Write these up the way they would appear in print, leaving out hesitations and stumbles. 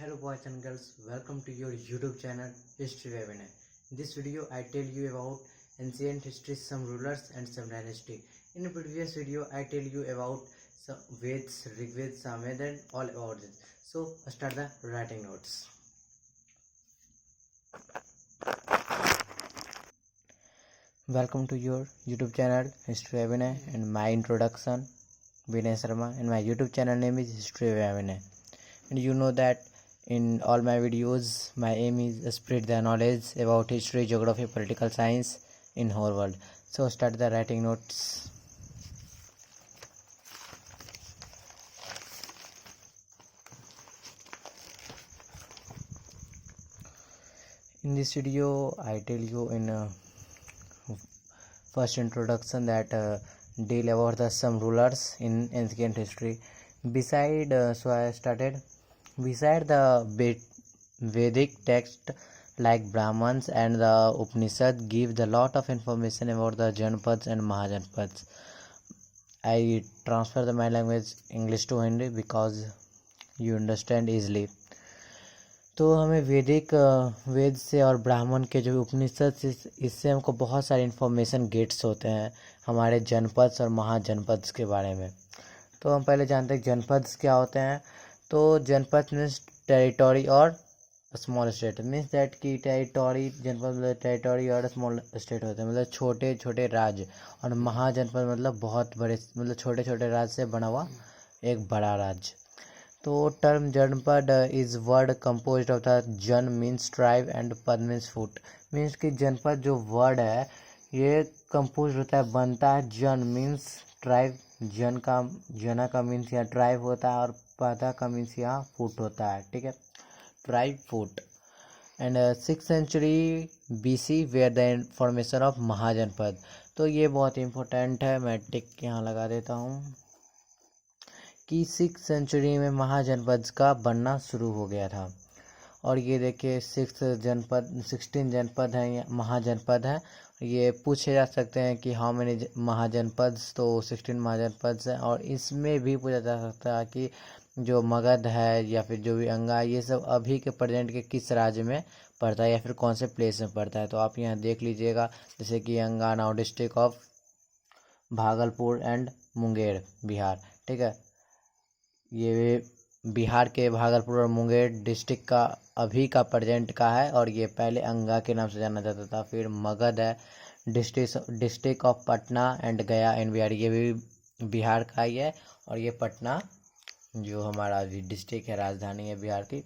Hello boys and girls, welcome to your YouTube channel History Webinar. In this video I tell you about ancient history, some rulers and some dynasty. In the previous video I tell you about some Veds, Rigved, Samved and all about this. So start the writing notes. Welcome to your YouTube channel History Webinar and my introduction Vinay Sharma and my YouTube channel name is History Webinar. And you know that in all my videos, my aim is to spread the knowledge about history, geography, political science in whole world. So start the writing notes. In this video, I tell you in first introduction that deal about the some rulers in ancient history. Beside the Vedic text like Brahmans and the Upanishad give the lot of information about the Janapads and Mahajanpads. I transfer my language English to Hindi because you understand easily. तो हमें वेद से और ब्राह्मण के जो उपनिषद से इससे हमको बहुत सारे इन्फॉर्मेशन गेट्स होते हैं हमारे जनपद और महाजनपद के बारे में। तो हम पहले जानते हैं जनपद क्या होते हैं। तो जनपद मीन्स टेरिटोरी और स्मॉल स्टेट, मीन्स दैट की टेरिटोरी जनपद मतलब टेरिटोरी और स्मॉल स्टेट होते हैं, मतलब छोटे छोटे राज्य, और महाजनपद मतलब बहुत बड़े, मतलब छोटे छोटे राज्य से बना हुआ एक बड़ा राज्य। तो टर्म जनपद is word composed of the जन मीन्स ट्राइब एंड पद मीन्स फुट, मीन्स कि जनपद जो वर्ड है ये कंपोज होता है, बनता है जन मीन्स ट्राइब, जना का मीन्स यहाँ ट्राइब होता है और पदा का मीन्स यहाँ फुट होता है, ठीक है, ट्राइब फुट। And 6th century BC where the formation of Mahajanapada. तो ये बहुत इंपॉर्टेंट है, मैं टिक यहाँ लगा देता हूँ कि 6th सेंचुरी में महाजनपद का बनना शुरू हो गया था। और ये देखिए 16 जनपद हैं, महाजनपद हैं। ये पूछे जा सकते हैं कि हाउ मेनी महाजनपद, तो 16 महाजनपद हैं। और इसमें भी पूछा जा सकता है कि जो मगध है या फिर जो भी अंगा, ये सब अभी के प्रेजेंट के किस राज्य में पड़ता है या फिर कौन से प्लेस में पड़ता है। तो आप यहाँ देख लीजिएगा, जैसे कि अंगा now district of Bhagalpur and Munger Bihar, ठीक है, ये बिहार के भागलपुर और मुंगेर डिस्ट्रिक्ट का अभी का प्रेजेंट का है, और ये पहले अंगा के नाम से जाना जाता था। फिर मगध है, district of Patna and Gaya in Bihar, ये भी बिहार का ही है। और ये पटना जो हमारा डिस्ट्रिक्ट है, राजधानी है बिहार की,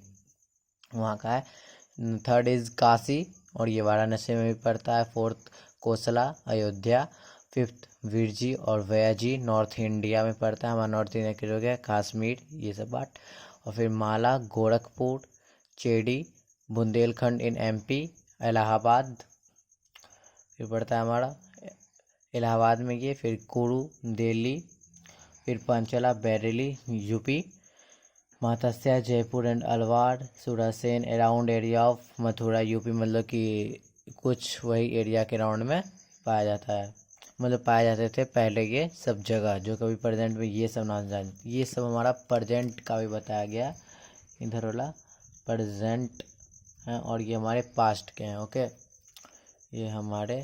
वहाँ का है। थर्ड इज काशी, और ये वाराणसी में भी पड़ता है। फोर्थ कोसला अयोध्या। फिफ्थ विरजी और वयाजी नॉर्थ इंडिया में पड़ता है, हमारा नॉर्थ इंडिया की हो गया कश्मीर, ये सब बात। और फिर माला, गोरखपुर, चेडी, बुंदेलखंड इन MP, इलाहाबाद फिर पड़ता है हमारा इलाहाबाद में ये। फिर कुरू दिल्ली, फिर Panchala Bareilly UP, Matsya Jaipur and Alwar, Surasena around area of Mathura UP, मतलब कि कुछ वही एरिया के राउंड में पाया जाता है, मतलब पाए जाते थे पहले ये सब जगह, जो कभी प्रेजेंट में ये सब नाम जान, ये सब हमारा प्रेजेंट का भी बताया गया, इधर वाला प्रेजेंट है, और ये हमारे पास्ट के हैं। ओके, ये हमारे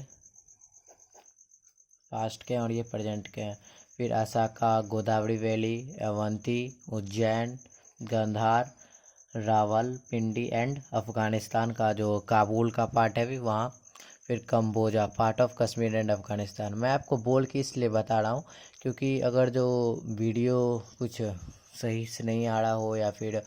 पास्ट के हैं और ये प्रेजेंट के हैं। फिर असाका, गोदावरी वैली, अवंती, उज्जैन, गांधार, रावलपिंडी एंड अफगानिस्तान का जो काबुल का पार्ट है भी वहाँ। फिर Kamboja, part of Kashmir and Afghanistan. मैं आपको बोल के इसलिए बता रहा हूँ क्योंकि अगर जो वीडियो कुछ सही से नहीं आ रहा हो या फिर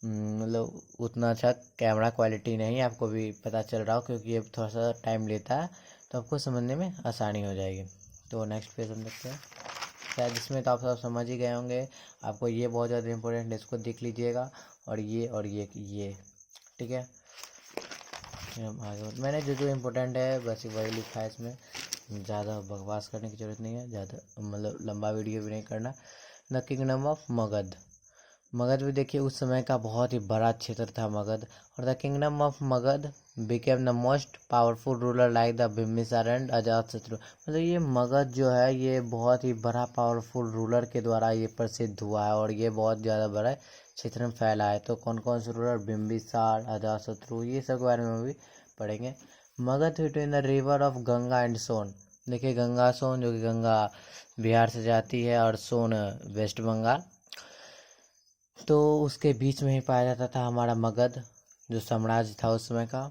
मतलब उतना अच्छा कैमरा क्वालिटी नहीं आपको भी पता चल रहा हो, क्योंकि ये थोड़ा सा टाइम लेता है, तो आपको समझने में आसानी हो जाएगी। तो नेक्स्ट पेज हम देखते हैं, शायद इसमें तो आप सब समझ ही गए होंगे। आपको ये बहुत ज़्यादा इंपॉर्टेंट है, इसको देख लीजिएगा, और ये ठीक है। आगे मैंने जो इम्पोर्टेंट है बस वही लिखा है इसमें, ज़्यादा बकवास करने की ज़रूरत नहीं है, ज़्यादा मतलब लंबा वीडियो भी नहीं करना। The kingdom of Magadh. Magadh भी देखिए उस समय का बहुत ही बड़ा क्षेत्र था मगध। और the kingdom of Magadh became the most powerful ruler like the Bimbisara and Ajatashatru. मतलब ये मगध जो है ये बहुत ही बड़ा पावरफुल रूलर के द्वारा ये प्रसिद्ध हुआ है और ये बहुत ज़्यादा बड़ा क्षेत्र में फैला है। तो कौन कौन से रूलर, बिम्बिसार, अजातशत्रु, ये सब के बारे में भी पढ़ेंगे। Magadha between the river of Ganga and Son. देखिए गंगा सोन, जो कि गंगा बिहार से जाती है और सोन वेस्ट बंगाल, तो उसके बीच में ही पाया जाता था हमारा मगध जो साम्राज्य था उस समय का।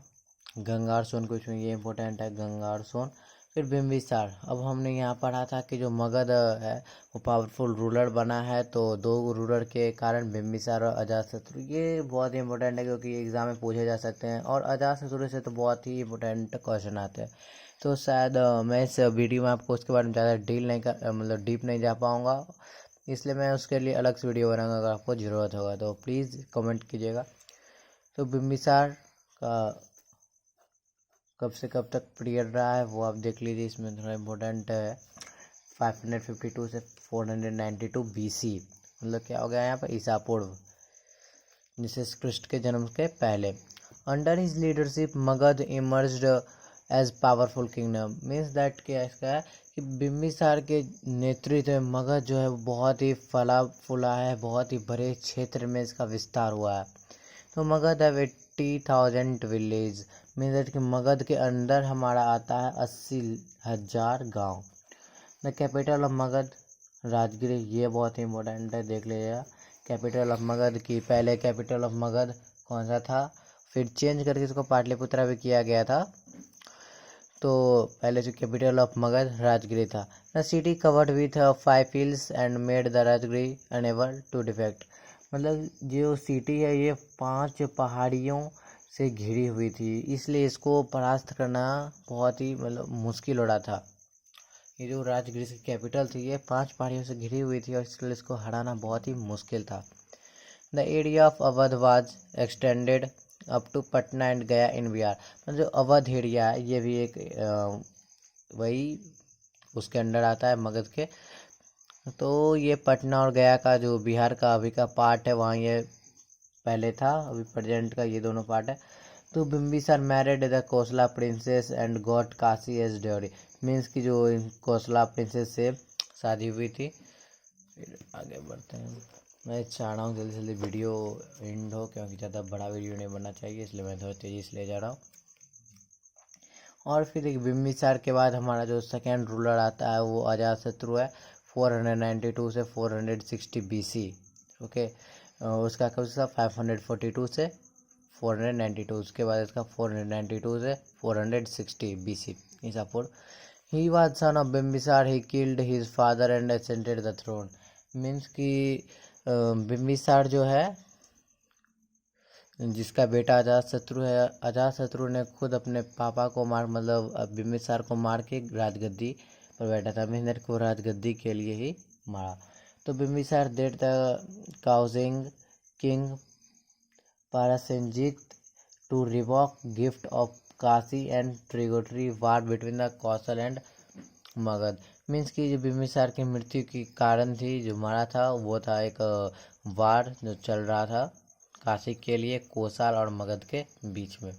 गंगा और सोन के बीच में ये इंपॉर्टेंट है, गंगा और सोन। फिर बिम्बिसार। अब हमने यहाँ पढ़ा था कि जो मगध है वो पावरफुल रूलर बना है, तो दो रूलर के कारण बिम्बिसार और अजातशत्रु, ये बहुत ही इंपॉर्टेंट है क्योंकि एग्जाम में पूछे जा सकते हैं। और अजातशत्रु से तो बहुत ही इंपॉर्टेंट क्वेश्चन आते हैं। तो शायद मैं इस वीडियो में आपको उसके बारे में ज़्यादा डीप नहीं जा पाऊँगा, इसलिए मैं उसके लिए अलग से वीडियो बनाऊंगा। अगर आपको ज़रूरत होगा तो प्लीज़ कमेंट कीजिएगा। तो बिम्बिसार का कब से कब तक पीरियड रहा है वो आप देख लीजिए, इसमें थोड़ा इम्पोर्टेंट है। 552 से 492 BC, मतलब क्या हो गया यहाँ पर, ईसा पूर्व, जिसे कृष्ण के जन्म के पहले। Under his leadership Magadh emerged as powerful kingdom. Means that क्या इसका है कि बिम्बिसार के नेतृत्व में मगध जो है वो बहुत ही फला फूला है, बहुत ही बड़े क्षेत्र में इसका विस्तार हुआ है। तो मगध है 80,000 विलेज। मीन्स दैट कि मगध के अंदर हमारा आता है 80,000 गाँव। The capital of Magadh Rajagiri, ये बहुत ही इंपॉर्टेंट है, देख लीजिएगा। कैपिटल ऑफ मगध की पहले कैपिटल ऑफ मगध कौन सा था, फिर चेंज करके इसको पाटलिपुत्रा भी किया गया था। तो पहले जो कैपिटल ऑफ मगध राजगिरी था। The city covered with 5 hills and made the Rajgiri unable to defect. मतलब जो सिटी है ये 5 पहाड़ियों से घिरी हुई थी, इसलिए इसको परास्त करना बहुत ही मतलब मुश्किल हो रहा था। ये जो राजगिरी की कैपिटल थी ये 5 पहाड़ियों से घिरी हुई थी और इसलिए इसको हराना बहुत ही मुश्किल था। The area of Awadh was extended up to Patna and Gaya in Bihar. मतलब जो अवध एरिया है ये भी एक वही उसके अंडर आता है मगध के। तो ये पटना और गया का जो बिहार का अभी का पार्ट है वहाँ ये पहले था, अभी प्रेजेंट का ये दोनों पार्ट है। तो Bimbisara married the Kosala princess and got Kashi as dowry. Means की जो कोसला प्रिंसेस से शादी हुई थी। फिर आगे बढ़ते हैं। मैं चाह रहा हूँ जल्दी जल्दी वीडियो एंड हो क्योंकि ज़्यादा बड़ा वीडियो नहीं बनना चाहिए, इसलिए मैं थोड़ा तेज़ी से ले जा रहा हूँ। और फिर एक बिम्बिसार के बाद हमारा जो सेकेंड रूलर आता है वो अजातशत्रु है, 492 से 460 BC। ओके, उसका कब से 542 से 492, उसके बाद इसका 492 से 460 BC ईसा पूर्व। He was son of Bimbisara, he killed his father and ascended the throne. Means कि बिम्बिसार जो है जिसका बेटा अजातशत्रु है, अजातशत्रु ने खुद अपने पापा को मार मतलब बिम्बिसार को मार के राजगद्दी पर बैठा था। मीन्स को राजगद्दी के लिए ही मारा। तो Bimbisara dead the causing king Prasenjit to revoke gift of Kashi and triggered war between the Kosala and Magadha. Means की जो बिम्बिसार की मृत्यु की कारण थी, जो मारा था वो था एक वार जो चल रहा था काशी के लिए कोसाल और मगध के बीच में।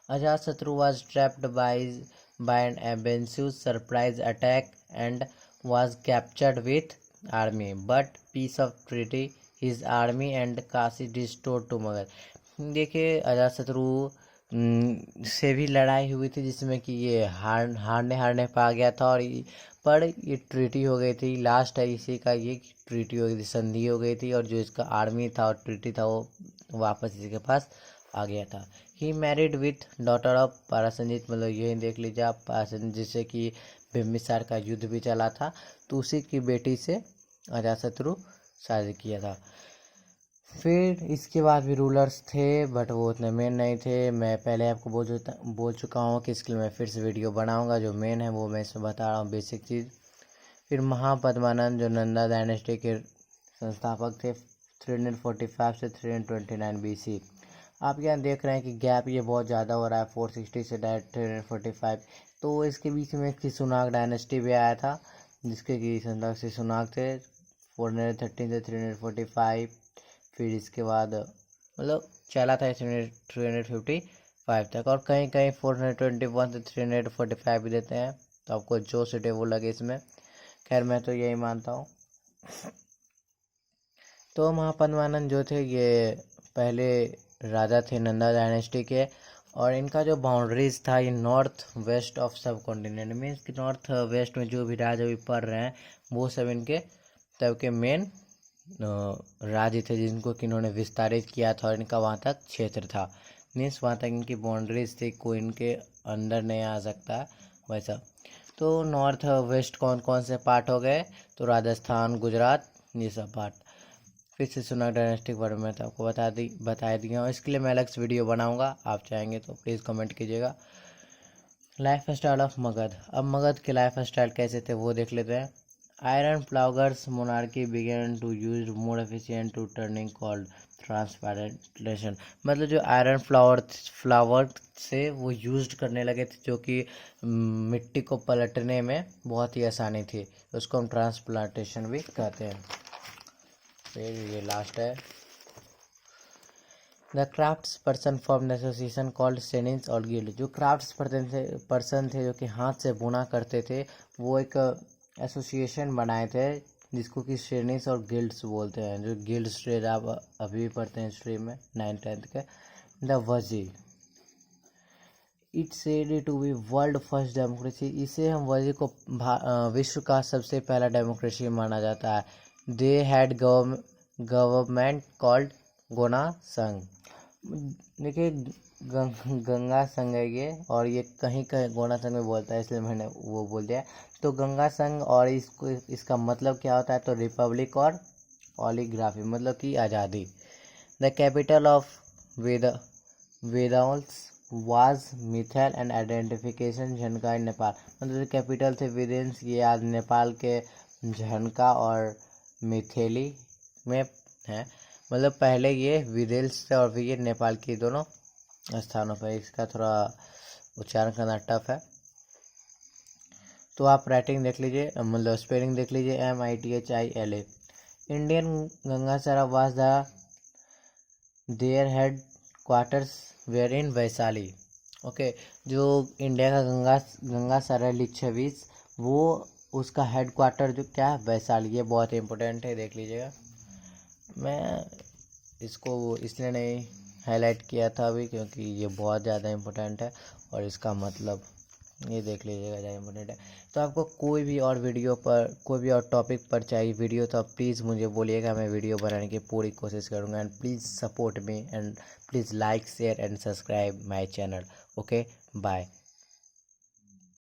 Ajatashatru was trapped by an एवेंस्यूज surprise attack and was captured with army but peace of treaty his army and Kashi restored to Magadha. देखिए अजातशत्रु से भी लड़ाई हुई थी जिसमें कि ये हारने पा गया था और पर ये ट्रीटी हो गई थी। लास्ट है इसी का ये ट्रीटी हो गई थी, संधि हो गई थी और जो इसका आर्मी था और ट्रीटी था वो वापस इसी के पास आ गया था। He married with daughter of पारासंजित, मतलब यही देख लीजिए आप, पारासंजित जिससे कि बिम्बिसार का युद्ध भी चला था, तो उसी की बेटी से अजातशत्रु शादी किया था। फिर इसके बाद भी रूलर्स थे बट वो उतने मेन नहीं थे। मैं पहले आपको बोल चुका हूँ कि इसके लिए मैं फिर से वीडियो बनाऊंगा। जो मेन है वो मैं इसमें बता रहा हूँ बेसिक चीज़। फिर महापद्मानंद जो नंदा डायनेस्टी के संस्थापक थे, 345 से 329 BC। आप यहाँ देख रहे हैं कि गैप ये बहुत ज़्यादा हो रहा है, 460 से डायरेक्ट 345। तो इसके बीच में शिशुनाग डायनेस्टी भी आया था जिसके कि संस्थापक शिशुनाग थे, 413 से 345। फिर इसके बाद मतलब चला था 355 तक, और कहीं कहीं 421 से 345 भी देते हैं, तो आपको जो सूटेबल लगे इसमें। खैर मैं तो यही मानता हूँ। तो महापद्मानंद जो थे ये पहले राजा थे नंदा डायनेस्टी के, और इनका जो बाउंड्रीज था ये नॉर्थ वेस्ट ऑफ सब कॉन्टिनेंट, मीन्स कि नॉर्थ वेस्ट में जो भी राज्य अभी पढ़ रहे हैं वो सब इनके तब के मेन राज्य थे, जिनको कि इन्होंने विस्तारित किया था, और इनका वहाँ तक क्षेत्र था, मीन्स वहाँ तक इनकी बाउंड्रीज थी, कोई इनके अंदर नहीं आ सकता वैसा। तो नॉर्थ वेस्ट कौन कौन से पार्ट हो गए, तो राजस्थान, गुजरात, ये सब पार्ट। फिर से सुना डायनेस्टी के बारे में तो आपको बता दिया हूँ, इसके लिए मैं अलग से वीडियो बनाऊंगा, आप चाहेंगे तो प्लीज़ कमेंट कीजिएगा। Life style of Magadh. अब मगध के लाइफ स्टाइल कैसे थे वो देख लेते हैं। Iron flowers monarchy began to use more efficient to turning called transplantation, मतलब जो आयरन फ्लावर से वो यूज करने लगे थे, जो कि मिट्टी को पलटने में बहुत ही आसानी थी, उसको हम ट्रांसप्लांटेशन भी कहते हैं। फिर ये लास्ट है, the crafts person form association called सेनिन्स और गिल्ड। जो क्राफ्ट्स पर्सन थे जो कि हाथ से बुना करते थे, वो एक एसोसिएशन बनाए थे जिसको कि श्रेणीस और गिल्ड्स बोलते हैं, जो गिल्ड स्ट्रेड आप अभी भी पढ़ते हैं हिस्ट्री में 9th-10th के। The Vajji, it said to be world first democracy, इसे हम वजी को विश्व का सबसे पहला डेमोक्रेसी माना जाता है। They had government called gonna संघ। देखिए गंगा संघ है ये, और ये कहीं कहीं गोना संघ में बोलता है, इसलिए मैंने वो बोल दिया। तो गंगा संघ, और इसको इसका मतलब क्या होता है, तो रिपब्लिक और ओलिग्राफी, मतलब कि आज़ादी। द कैपिटल ऑफ वेदाल्स वाज मिथैल एंड आइडेंटिफिकेशन झनका इन नेपाल, मतलब कैपिटल थे वेदेंस, ये आज नेपाल के झनका और मिथेली में है। मतलब पहले ये विदेल्स थे और फिर ये नेपाल के दोनों स्थानों पर। इसका थोड़ा उच्चारण करना टफ है, तो आप राइटिंग देख लीजिए, मतलब स्पेलिंग देख लीजिए, MITHILA। इंडियन गंगासरा was the their headquarters where in Vaishali. Okay, जो इंडिया का गंगासरा लिच्छवीस, वो उसका हेड क्वार्टर जो क्या है, वैशाली। ये बहुत इंपॉर्टेंट है, देख लीजिएगा। मैं इसको इसलिए नहीं हाईलाइट किया था अभी, क्योंकि ये बहुत ज़्यादा इम्पोर्टेंट है, और इसका मतलब ये देख लीजिएगा ज़्यादा इम्पोर्टेंट है। तो आपको कोई भी और वीडियो पर, कोई भी और टॉपिक पर चाहिए वीडियो, तो आप प्लीज़ मुझे बोलिएगा, मैं वीडियो बनाने की पूरी कोशिश करूँगा। And please support me, and please like, share and subscribe my channel. Okay, bye.